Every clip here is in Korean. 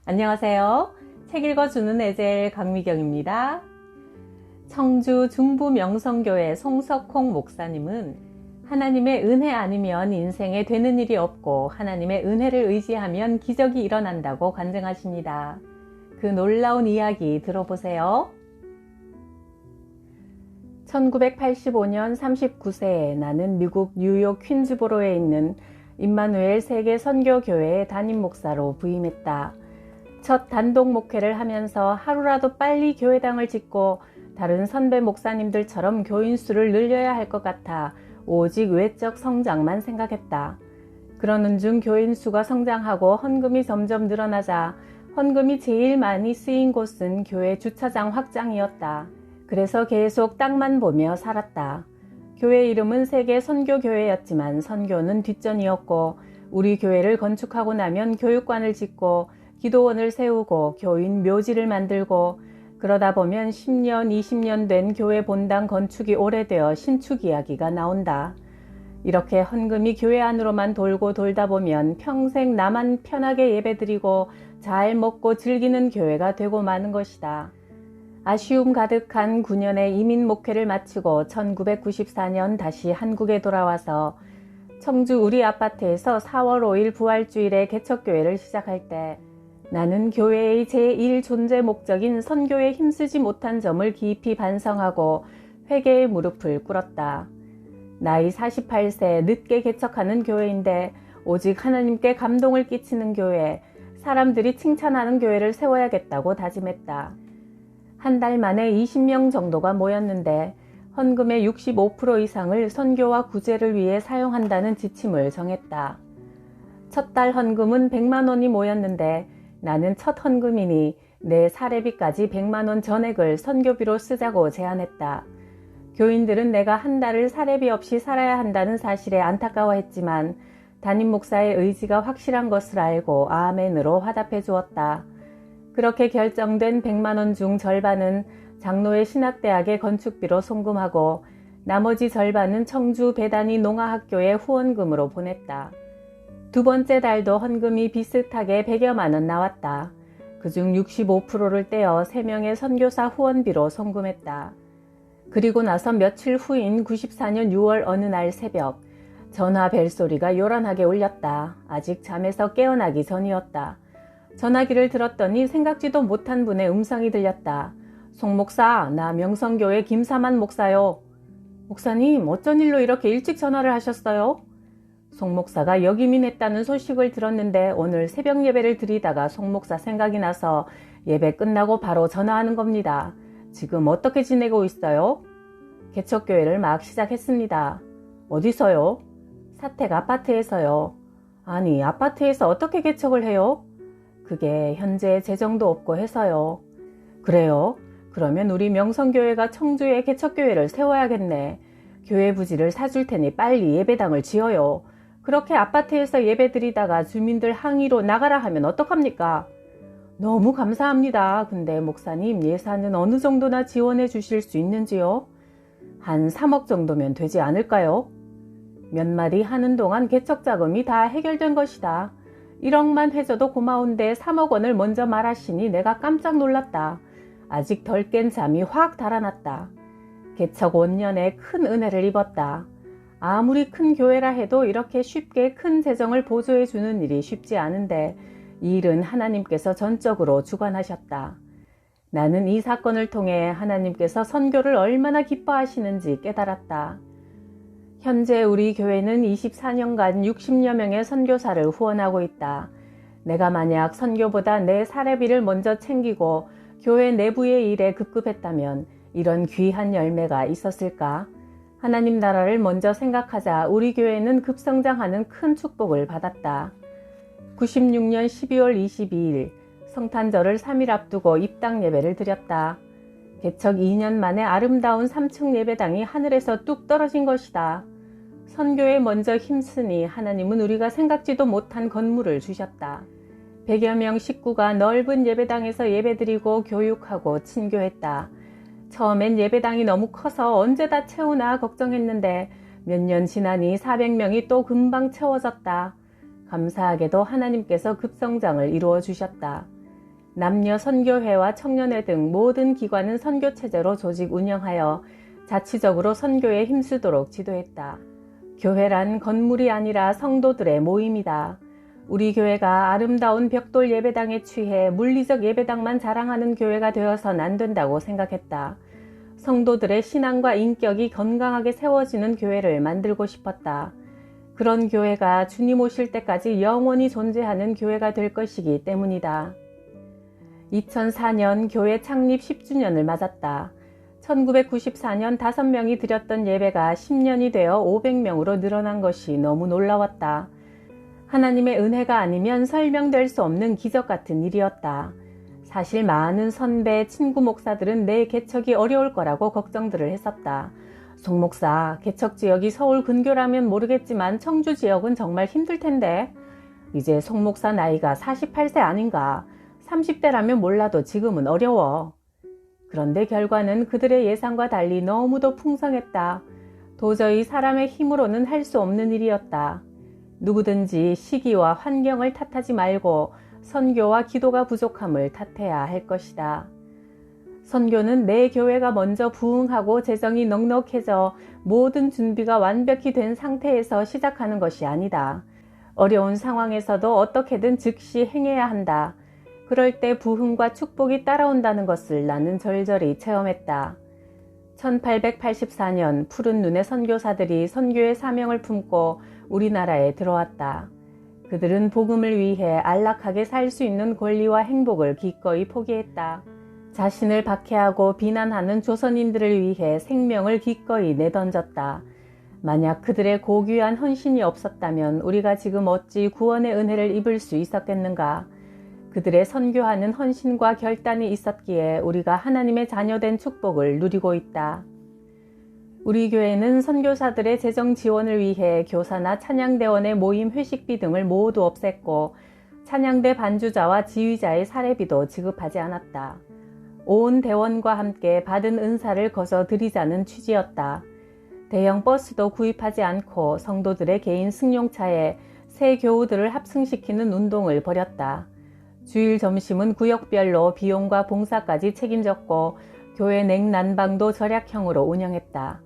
안녕하세요. 책 읽어주는 에젤 강미경입니다. 청주 중부 명성교회 송석홍 목사님은 하나님의 은혜 아니면 인생에 되는 일이 없고 하나님의 은혜를 의지하면 기적이 일어난다고 간증하십니다. 그 놀라운 이야기 들어보세요. 1985년 39세에 나는 미국 뉴욕 퀸즈보로에 있는 임마누엘 세계 선교교회의 담임 목사로 부임했다. 첫 단독 목회를 하면서 하루라도 빨리 교회당을 짓고 다른 선배 목사님들처럼 교인 수를 늘려야 할 것 같아 오직 외적 성장만 생각했다. 그러는 중 교인 수가 성장하고 헌금이 점점 늘어나자 헌금이 제일 많이 쓰인 곳은 교회 주차장 확장이었다. 그래서 계속 땅만 보며 살았다. 교회 이름은 세계 선교교회였지만 선교는 뒷전이었고 우리 교회를 건축하고 나면 교육관을 짓고 기도원을 세우고 교인 묘지를 만들고 그러다 보면 10년, 20년 된 교회 본당 건축이 오래되어 신축 이야기가 나온다. 이렇게 헌금이 교회 안으로만 돌고 돌다 보면 평생 나만 편하게 예배드리고 잘 먹고 즐기는 교회가 되고 마는 것이다. 아쉬움 가득한 9년의 이민 목회를 마치고 1994년 다시 한국에 돌아와서 청주 우리 아파트에서 4월 5일 부활주일에 개척교회를 시작할 때 나는 교회의 제1 존재 목적인 선교에 힘쓰지 못한 점을 깊이 반성하고 회개의 무릎을 꿇었다. 나이 48세 늦게 개척하는 교회인데 오직 하나님께 감동을 끼치는 교회, 사람들이 칭찬하는 교회를 세워야겠다고 다짐했다. 한 달 만에 20명 정도가 모였는데 헌금의 65% 이상을 선교와 구제를 위해 사용한다는 지침을 정했다. 첫 달 헌금은 100만 원이 모였는데 나는 첫 헌금이니 내 사례비까지 100만 원 전액을 선교비로 쓰자고 제안했다. 교인들은 내가 한 달을 사례비 없이 살아야 한다는 사실에 안타까워했지만 담임 목사의 의지가 확실한 것을 알고 아멘으로 화답해 주었다. 그렇게 결정된 100만 원 중 절반은 장로의 신학대학의 건축비로 송금하고 나머지 절반은 청주 배단위 농아학교의 후원금으로 보냈다. 두 번째 달도 헌금이 비슷하게 100여만 원 나왔다. 그중 65%를 떼어 3명의 선교사 후원비로 송금했다. 그리고 나서 며칠 후인 94년 6월 어느 날 새벽 전화 벨소리가 요란하게 울렸다. 아직 잠에서 깨어나기 전이었다. 전화기를 들었더니 생각지도 못한 분의 음성이 들렸다. 송 목사, 나 명성교회 김사만 목사요. 목사님, 어쩐 일로 이렇게 일찍 전화를 하셨어요? 송 목사가 역이민했다는 소식을 들었는데 오늘 새벽 예배를 드리다가 송 목사 생각이 나서 예배 끝나고 바로 전화하는 겁니다. 지금 어떻게 지내고 있어요? 개척교회를 막 시작했습니다. 어디서요? 사택 아파트에서요. 아니, 아파트에서 어떻게 개척을 해요? 그게 현재 재정도 없고 해서요. 그래요? 그러면 우리 명성교회가 청주에 개척교회를 세워야겠네. 교회 부지를 사줄 테니 빨리 예배당을 지어요. 그렇게 아파트에서 예배드리다가 주민들 항의로 나가라 하면 어떡합니까? 너무 감사합니다. 근데 목사님 예산은 어느 정도나 지원해 주실 수 있는지요? 한 3억 정도면 되지 않을까요? 몇 마디 하는 동안 개척 자금이 다 해결된 것이다. 1억만 해줘도 고마운데 3억 원을 먼저 말하시니 내가 깜짝 놀랐다. 아직 덜 깬 잠이 확 달아났다. 개척 5년에 큰 은혜를 입었다. 아무리 큰 교회라 해도 이렇게 쉽게 큰 재정을 보조해 주는 일이 쉽지 않은데 이 일은 하나님께서 전적으로 주관하셨다. 나는 이 사건을 통해 하나님께서 선교를 얼마나 기뻐하시는지 깨달았다. 현재 우리 교회는 24년간 60여 명의 선교사를 후원하고 있다. 내가 만약 선교보다 내 사례비를 먼저 챙기고 교회 내부의 일에 급급했다면 이런 귀한 열매가 있었을까? 하나님 나라를 먼저 생각하자 우리 교회는 급성장하는 큰 축복을 받았다. 96년 12월 22일 성탄절을 3일 앞두고 입당 예배를 드렸다. 개척 2년 만에 아름다운 3층 예배당이 하늘에서 뚝 떨어진 것이다. 선교에 먼저 힘쓰니 하나님은 우리가 생각지도 못한 건물을 주셨다. 100여 명 식구가 넓은 예배당에서 예배드리고 교육하고 친교했다. 처음엔 예배당이 너무 커서 언제 다 채우나 걱정했는데 몇 년 지나니 400명이 또 금방 채워졌다. 감사하게도 하나님께서 급성장을 이루어 주셨다. 남녀 선교회와 청년회 등 모든 기관은 선교체제로 조직 운영하여 자치적으로 선교에 힘쓰도록 지도했다. 교회란 건물이 아니라 성도들의 모임이다. 우리 교회가 아름다운 벽돌 예배당에 취해 물리적 예배당만 자랑하는 교회가 되어선 안 된다고 생각했다. 성도들의 신앙과 인격이 건강하게 세워지는 교회를 만들고 싶었다. 그런 교회가 주님 오실 때까지 영원히 존재하는 교회가 될 것이기 때문이다. 2004년 교회 창립 10주년을 맞았다. 1994년 5명이 드렸던 예배가 10년이 되어 500명으로 늘어난 것이 너무 놀라웠다. 하나님의 은혜가 아니면 설명될 수 없는 기적 같은 일이었다. 사실 많은 선배, 친구 목사들은 내 개척이 어려울 거라고 걱정들을 했었다. 송 목사, 개척 지역이 서울 근교라면 모르겠지만 청주 지역은 정말 힘들 텐데. 이제 송 목사 나이가 48세 아닌가? 30대라면 몰라도 지금은 어려워. 그런데 결과는 그들의 예상과 달리 너무도 풍성했다. 도저히 사람의 힘으로는 할 수 없는 일이었다. 누구든지 시기와 환경을 탓하지 말고 선교와 기도가 부족함을 탓해야 할 것이다. 선교는 내 교회가 먼저 부흥하고 재정이 넉넉해져 모든 준비가 완벽히 된 상태에서 시작하는 것이 아니다. 어려운 상황에서도 어떻게든 즉시 행해야 한다. 그럴 때 부흥과 축복이 따라온다는 것을 나는 절절히 체험했다. 1884년 푸른 눈의 선교사들이 선교의 사명을 품고 우리나라에 들어왔다. 그들은 복음을 위해 안락하게 살 수 있는 권리와 행복을 기꺼이 포기했다. 자신을 박해하고 비난하는 조선인들을 위해 생명을 기꺼이 내던졌다. 만약 그들의 고귀한 헌신이 없었다면 우리가 지금 어찌 구원의 은혜를 입을 수 있었겠는가? 그들의 선교하는 헌신과 결단이 있었기에 우리가 하나님의 자녀된 축복을 누리고 있다. 우리 교회는 선교사들의 재정 지원을 위해 교사나 찬양대원의 모임 회식비 등을 모두 없앴고 찬양대 반주자와 지휘자의 사례비도 지급하지 않았다. 온 대원과 함께 받은 은사를 거저 드리자는 취지였다. 대형 버스도 구입하지 않고 성도들의 개인 승용차에 새 교우들을 합승시키는 운동을 벌였다. 주일 점심은 구역별로 비용과 봉사까지 책임졌고 교회 냉난방도 절약형으로 운영했다.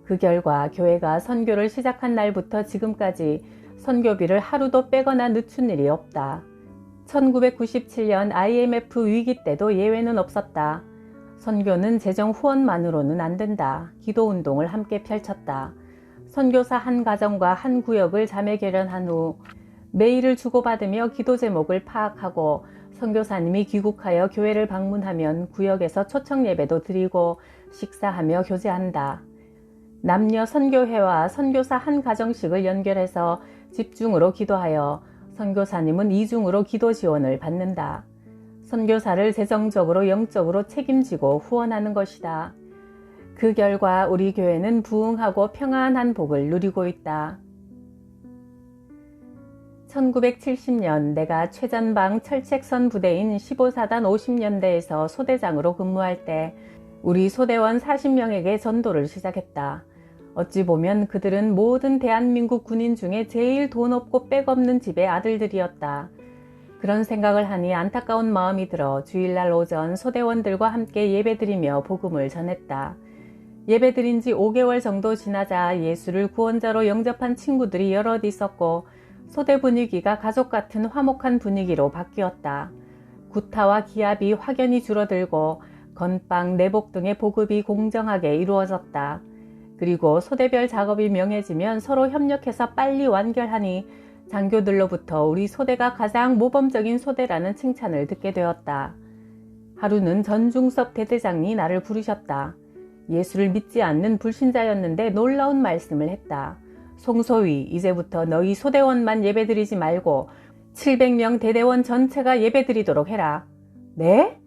그 결과 교회가 선교를 시작한 날부터 지금까지 선교비를 하루도 빼거나 늦춘 일이 없다. 1997년 IMF 위기 때도 예외는 없었다. 선교는 재정 후원만으로는 안 된다. 기도운동을 함께 펼쳤다. 선교사 한 가정과 한 구역을 자매 결연한 후 메일을 주고받으며 기도 제목을 파악하고 선교사님이 귀국하여 교회를 방문하면 구역에서 초청 예배도 드리고 식사하며 교제한다. 남녀 선교회와 선교사 한 가정씩을 연결해서 집중으로 기도하여 선교사님은 이중으로 기도 지원을 받는다. 선교사를 재정적으로 영적으로 책임지고 후원하는 것이다. 그 결과 우리 교회는 부흥하고 평안한 복을 누리고 있다. 1970년 내가 최전방 철책선 부대인 15사단 50년대에서 소대장으로 근무할 때 우리 소대원 40명에게 전도를 시작했다. 어찌 보면 그들은 모든 대한민국 군인 중에 제일 돈 없고 빽 없는 집의 아들들이었다. 그런 생각을 하니 안타까운 마음이 들어 주일날 오전 소대원들과 함께 예배드리며 복음을 전했다. 예배드린 지 5개월 정도 지나자 예수를 구원자로 영접한 친구들이 여럿 있었고 소대 분위기가 가족 같은 화목한 분위기로 바뀌었다. 구타와 기압이 확연히 줄어들고 건빵, 내복 등의 보급이 공정하게 이루어졌다. 그리고 소대별 작업이 명해지면 서로 협력해서 빨리 완결하니 장교들로부터 우리 소대가 가장 모범적인 소대라는 칭찬을 듣게 되었다. 하루는 전중섭 대대장이 나를 부르셨다. 예수를 믿지 않는 불신자였는데 놀라운 말씀을 했다. 송소위, 이제부터 너희 소대원만 예배드리지 말고 700명 대대원 전체가 예배드리도록 해라. 네?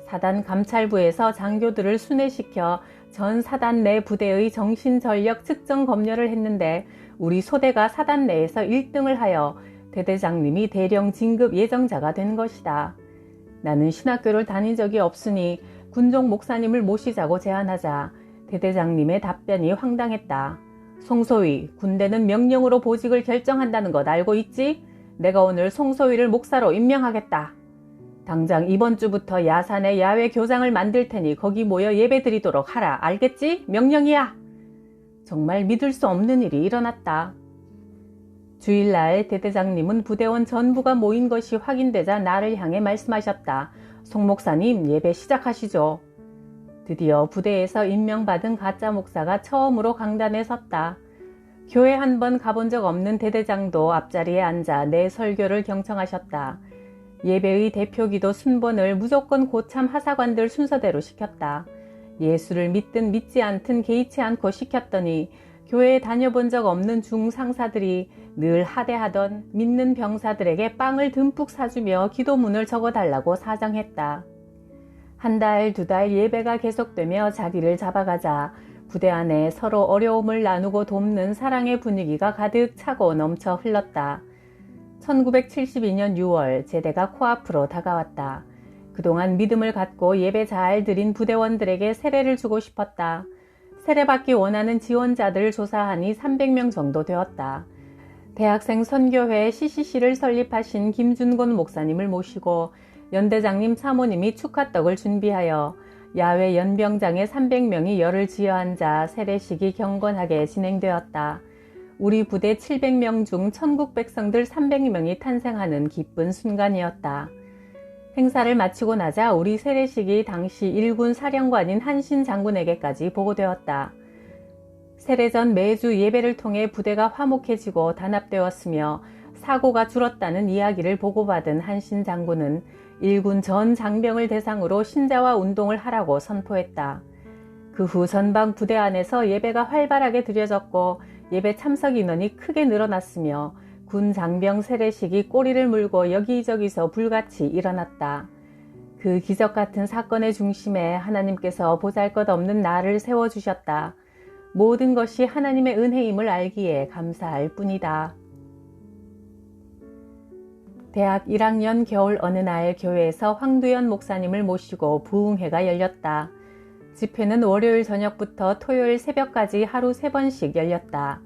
사단 감찰부에서 장교들을 순회시켜 전 사단 내 부대의 정신전력 측정 검열을 했는데 우리 소대가 사단 내에서 1등을 하여 대대장님이 대령 진급 예정자가 된 것이다. 나는 신학교를 다닌 적이 없으니 군종 목사님을 모시자고 제안하자 대대장님의 답변이 황당했다. 송소위, 군대는 명령으로 보직을 결정한다는 것 알고 있지? 내가 오늘 송소위를 목사로 임명하겠다. 당장 이번 주부터 야산에 야외 교장을 만들 테니 거기 모여 예배드리도록 하라. 알겠지? 명령이야. 정말 믿을 수 없는 일이 일어났다. 주일날 대대장님은 부대원 전부가 모인 것이 확인되자 나를 향해 말씀하셨다. 송 목사님, 예배 시작하시죠. 드디어 부대에서 임명받은 가짜 목사가 처음으로 강단에 섰다. 교회 한 번 가본 적 없는 대대장도 앞자리에 앉아 내 설교를 경청하셨다. 예배의 대표기도 순번을 무조건 고참 하사관들 순서대로 시켰다. 예수를 믿든 믿지 않든 개의치 않고 시켰더니 교회에 다녀본 적 없는 중상사들이 늘 하대하던 믿는 병사들에게 빵을 듬뿍 사주며 기도문을 적어달라고 사정했다. 한 달, 두 달 예배가 계속되며 자리를 잡아가자 부대 안에 서로 어려움을 나누고 돕는 사랑의 분위기가 가득 차고 넘쳐 흘렀다. 1972년 6월 제대가 코앞으로 다가왔다. 그동안 믿음을 갖고 예배 잘 드린 부대원들에게 세례를 주고 싶었다. 세례받기 원하는 지원자들을 조사하니 300명 정도 되었다. 대학생 선교회 CCC를 설립하신 김준곤 목사님을 모시고 연대장님 사모님이 축하떡을 준비하여 야외 연병장에 300명이 열을 지어앉아 세례식이 경건하게 진행되었다. 우리 부대 700명 중 천국 백성들 300명이 탄생하는 기쁜 순간이었다. 행사를 마치고 나자 우리 세례식이 당시 일군 사령관인 한신 장군에게까지 보고되었다. 세례 전 매주 예배를 통해 부대가 화목해지고 단합되었으며 사고가 줄었다는 이야기를 보고받은 한신 장군은 일군 전 장병을 대상으로 신자와 운동을 하라고 선포했다. 그 후 전방 부대 안에서 예배가 활발하게 드려졌고 예배 참석 인원이 크게 늘어났으며 군 장병 세례식이 꼬리를 물고 여기저기서 불같이 일어났다. 그 기적 같은 사건의 중심에 하나님께서 보잘것없는 나를 세워주셨다. 모든 것이 하나님의 은혜임을 알기에 감사할 뿐이다. 대학 1학년 겨울 어느 날 교회에서 황두연 목사님을 모시고 부흥회가 열렸다. 집회는 월요일 저녁부터 토요일 새벽까지 하루 3번씩 열렸다.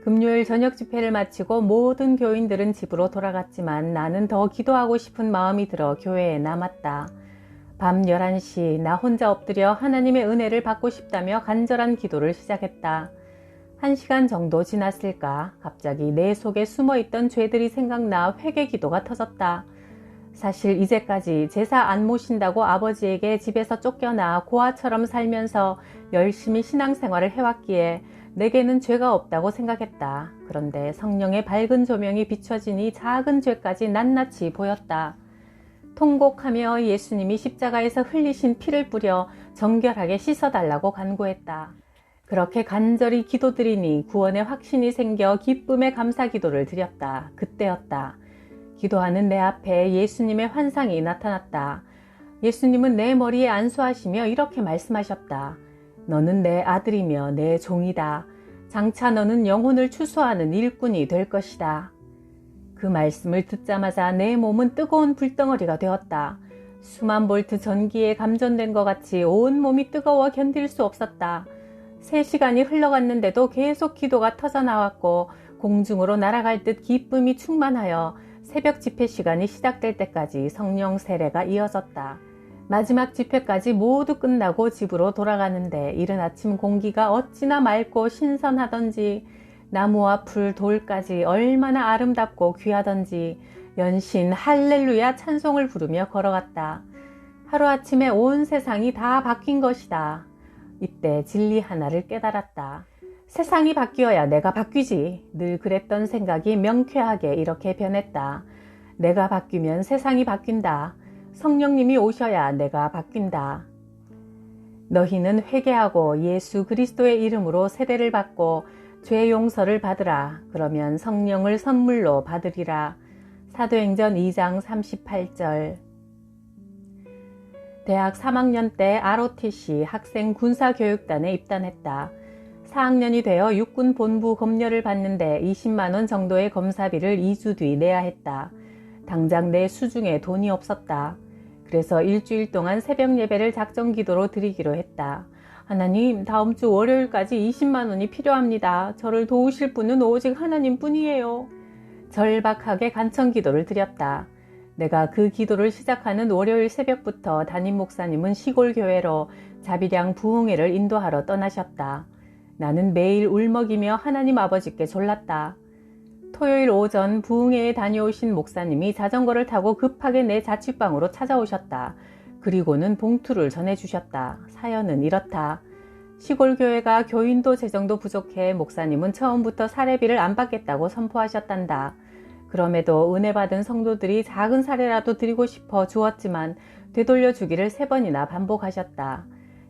금요일 저녁 집회를 마치고 모든 교인들은 집으로 돌아갔지만 나는 더 기도하고 싶은 마음이 들어 교회에 남았다. 밤 11시 나 혼자 엎드려 하나님의 은혜를 받고 싶다며 간절한 기도를 시작했다. 1시간 정도 지났을까 갑자기 내 속에 숨어있던 죄들이 생각나 회개 기도가 터졌다. 사실 이제까지 제사 안 모신다고 아버지에게 집에서 쫓겨나 고아처럼 살면서 열심히 신앙생활을 해왔기에 내게는 죄가 없다고 생각했다. 그런데 성령의 밝은 조명이 비춰지니 작은 죄까지 낱낱이 보였다. 통곡하며 예수님이 십자가에서 흘리신 피를 뿌려 정결하게 씻어달라고 간구했다. 그렇게 간절히 기도드리니 구원의 확신이 생겨 기쁨의 감사기도를 드렸다. 그때였다. 기도하는 내 앞에 예수님의 환상이 나타났다. 예수님은 내 머리에 안수하시며 이렇게 말씀하셨다. 너는 내 아들이며 내 종이다. 장차 너는 영혼을 추수하는 일꾼이 될 것이다. 그 말씀을 듣자마자 내 몸은 뜨거운 불덩어리가 되었다. 수만 볼트 전기에 감전된 것 같이 온 몸이 뜨거워 견딜 수 없었다. 3시간이 흘러갔는데도 계속 기도가 터져나왔고 공중으로 날아갈 듯 기쁨이 충만하여 새벽 집회 시간이 시작될 때까지 성령 세례가 이어졌다. 마지막 집회까지 모두 끝나고 집으로 돌아가는데 이른 아침 공기가 어찌나 맑고 신선하던지 나무와 풀, 돌까지 얼마나 아름답고 귀하던지 연신 할렐루야 찬송을 부르며 걸어갔다. 하루아침에 온 세상이 다 바뀐 것이다. 이때 진리 하나를 깨달았다. 세상이 바뀌어야 내가 바뀌지. 늘 그랬던 생각이 명쾌하게 이렇게 변했다. 내가 바뀌면 세상이 바뀐다. 성령님이 오셔야 내가 바뀐다. 너희는 회개하고 예수 그리스도의 이름으로 세례를 받고 죄 용서를 받으라. 그러면 성령을 선물로 받으리라. 사도행전 2장 38절. 대학 3학년 때 ROTC 학생 군사교육단에 입단했다. 4학년이 되어 육군 본부 검열을 받는데 20만원 정도의 검사비를 2주 뒤 내야 했다. 당장 내 수중에 돈이 없었다. 그래서 일주일 동안 새벽 예배를 작정 기도로 드리기로 했다. 하나님, 다음 주 월요일까지 20만원이 필요합니다. 저를 도우실 분은 오직 하나님 뿐이에요. 절박하게 간청 기도를 드렸다. 내가 그 기도를 시작하는 월요일 새벽부터 담임 목사님은 시골 교회로 자비량 부흥회를 인도하러 떠나셨다. 나는 매일 울먹이며 하나님 아버지께 졸랐다. 토요일 오전 부흥회에 다녀오신 목사님이 자전거를 타고 급하게 내 자취방으로 찾아오셨다. 그리고는 봉투를 전해주셨다. 사연은 이렇다. 시골 교회가 교인도 재정도 부족해 목사님은 처음부터 사례비를 안 받겠다고 선포하셨단다. 그럼에도 은혜 받은 성도들이 작은 사례라도 드리고 싶어 주었지만 되돌려 주기를 3번이나 반복하셨다.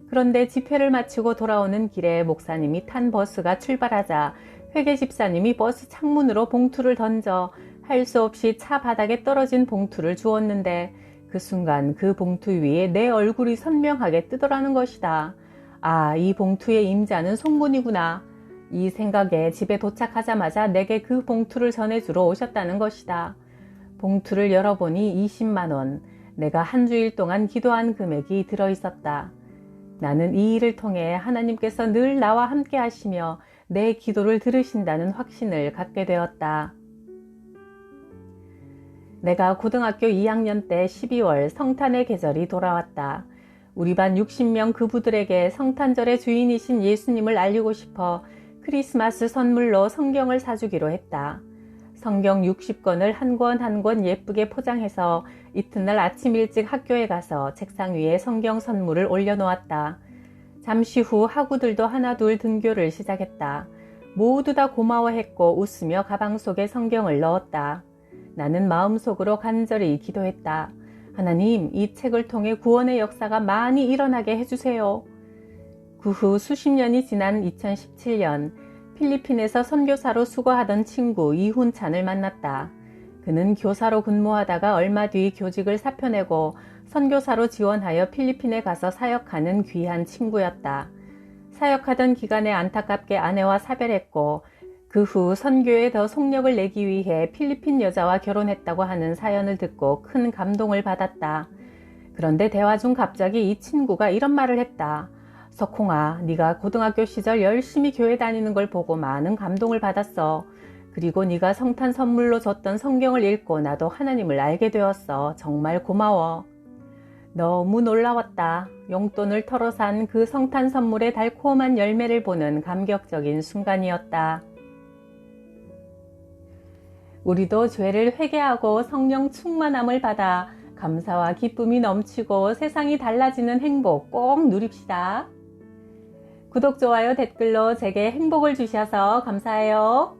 그런데 집회를 마치고 돌아오는 길에 목사님이 탄 버스가 출발하자 회계 집사님이 버스 창문으로 봉투를 던져 할 수 없이 차 바닥에 떨어진 봉투를 주었는데 그 순간 그 봉투 위에 내 얼굴이 선명하게 뜨더라는 것이다. 아, 이 봉투의 임자는 송군이구나. 이 생각에 집에 도착하자마자 내게 그 봉투를 전해주러 오셨다는 것이다. 봉투를 열어보니 20만 원, 내가 한 주일 동안 기도한 금액이 들어있었다. 나는 이 일을 통해 하나님께서 늘 나와 함께 하시며 내 기도를 들으신다는 확신을 갖게 되었다. 내가 고등학교 2학년 때 12월 성탄의 계절이 돌아왔다. 우리 반 60명 그부들에게 성탄절의 주인이신 예수님을 알리고 싶어 크리스마스 선물로 성경을 사주기로 했다. 성경 60권을 한 권 한 권 예쁘게 포장해서 이튿날 아침 일찍 학교에 가서 책상 위에 성경 선물을 올려놓았다. 잠시 후 학우들도 하나둘 등교를 시작했다. 모두 다 고마워했고 웃으며 가방 속에 성경을 넣었다. 나는 마음속으로 간절히 기도했다. 하나님, 이 책을 통해 구원의 역사가 많이 일어나게 해주세요. 그 후 수십 년이 지난 2017년 필리핀에서 선교사로 수고하던 친구 이훈찬을 만났다. 그는 교사로 근무하다가 얼마 뒤 교직을 사표내고 선교사로 지원하여 필리핀에 가서 사역하는 귀한 친구였다. 사역하던 기간에 안타깝게 아내와 사별했고 그 후 선교에 더 속력을 내기 위해 필리핀 여자와 결혼했다고 하는 사연을 듣고 큰 감동을 받았다. 그런데 대화 중 갑자기 이 친구가 이런 말을 했다. 석홍아, 네가 고등학교 시절 열심히 교회 다니는 걸 보고 많은 감동을 받았어. 그리고 네가 성탄 선물로 줬던 성경을 읽고 나도 하나님을 알게 되었어. 정말 고마워. 너무 놀라웠다. 용돈을 털어 산 그 성탄 선물의 달콤한 열매를 보는 감격적인 순간이었다. 우리도 죄를 회개하고 성령 충만함을 받아 감사와 기쁨이 넘치고 세상이 달라지는 행복 꼭 누립시다. 구독, 좋아요, 댓글로 제게 행복을 주셔서 감사해요.